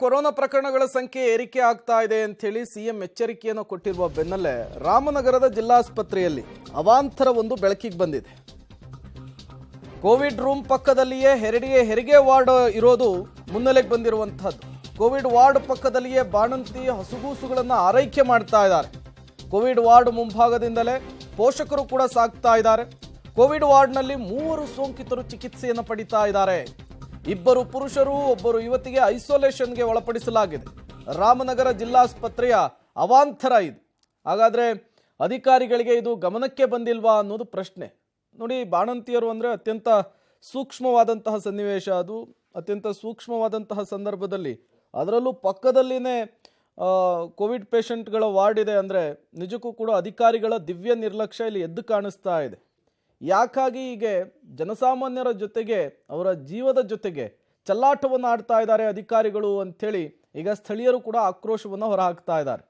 Corona ಪ್ರಕರಣಗಳ ಸಂಖ್ಯೆ ಏರಿಕೆ ಆಗ್ತಾ ಇದೆ ಅಂತ ಹೇಳಿ ಸಿಎಂ ಎಚ್ಚರಿಕೆಯನ್ನು ಕೊಟ್ಟಿರುವ ಬೆನ್ನಲ್ಲೇ ರಾಮನಗರದ ಜಿಲ್ಲಾಸ್ಪತ್ರೆಯಲ್ಲಿ ಅವಾಂತರವೊಂದು ಬೆಳಕಿಗೆ ಬಂದಿದೆ. ಕೋವಿಡ್ ರೂಮ್ ಪಕ್ಕದಲ್ಲಿಯೇ ಹೆರಿಗೆ ವಾರ್ಡ್ ಇರೋದು ಮುನ್ನೆಲೆಗೆ ಬಂದಿರುವಂತಹದ್ದು. ಕೋವಿಡ್ ವಾರ್ಡ್ ಪಕ್ಕದಲ್ಲಿಯೇ ಬಾಣಂತಿ ಹಸುಗೂಸುಗಳನ್ನು ಆರೈಕೆ ಮಾಡ್ತಾ ಇದ್ದಾರೆ. ಕೋವಿಡ್ ವಾರ್ಡ್ ಮುಂಭಾಗದಿಂದಲೇ ಪೋಷಕರು ಕೂಡ ಸಾಕ್ತಾ ಇದ್ದಾರೆ. ಕೋವಿಡ್ ವಾರ್ಡ್ನಲ್ಲಿ 3 ಸೋಂಕಿತರು ಚಿಕಿತ್ಸೆಯನ್ನು ಪಡಿತಾ ಇದ್ದಾರೆ. 2 ಪುರುಷರು, 1 ಯುವತಿಗೆ ಐಸೋಲೇಷನ್ಗೆ ಒಳಪಡಿಸಲಾಗಿದೆ. ರಾಮನಗರ ಜಿಲ್ಲಾಸ್ಪತ್ರೆಯ ಅವಾಂತರ ಇದು. ಹಾಗಾದ್ರೆ ಅಧಿಕಾರಿಗಳಿಗೆ ಇದು ಗಮನಕ್ಕೆ ಬಂದಿಲ್ವಾ ಅನ್ನೋದು ಪ್ರಶ್ನೆ. ನೋಡಿ, ಬಾಣಂತಿಯರು ಅಂದರೆ ಅತ್ಯಂತ ಸೂಕ್ಷ್ಮವಾದಂತಹ ಸನ್ನಿವೇಶ. ಅದು ಅತ್ಯಂತ ಸೂಕ್ಷ್ಮವಾದಂತಹ ಸಂದರ್ಭದಲ್ಲಿ ಅದರಲ್ಲೂ ಪಕ್ಕದಲ್ಲಿನೇ ಕೋವಿಡ್ ಪೇಷಂಟ್ಗಳ ವಾರ್ಡ್ ಇದೆ ಅಂದರೆ ನಿಜಕ್ಕೂ ಕೂಡ ಅಧಿಕಾರಿಗಳ ದಿವ್ಯ ನಿರ್ಲಕ್ಷ್ಯ ಇಲ್ಲಿ ಎದ್ದು ಕಾಣಿಸ್ತಾ ಇದೆ. ಯಾಕಾಗಿ ಹೀಗೆ ಜನಸಾಮಾನ್ಯರ ಜೊತೆಗೆ, ಅವರ ಜೀವದ ಜೊತೆಗೆ ಚಲ್ಲಾಟವನ್ನು ಆಡ್ತಾ ಇದ್ದಾರೆ ಅಧಿಕಾರಿಗಳು ಅಂಥೇಳಿ ಈಗ ಸ್ಥಳೀಯರು ಕೂಡ ಆಕ್ರೋಶವನ್ನು ಹೊರಹಾಕ್ತಾ ಇದ್ದಾರೆ.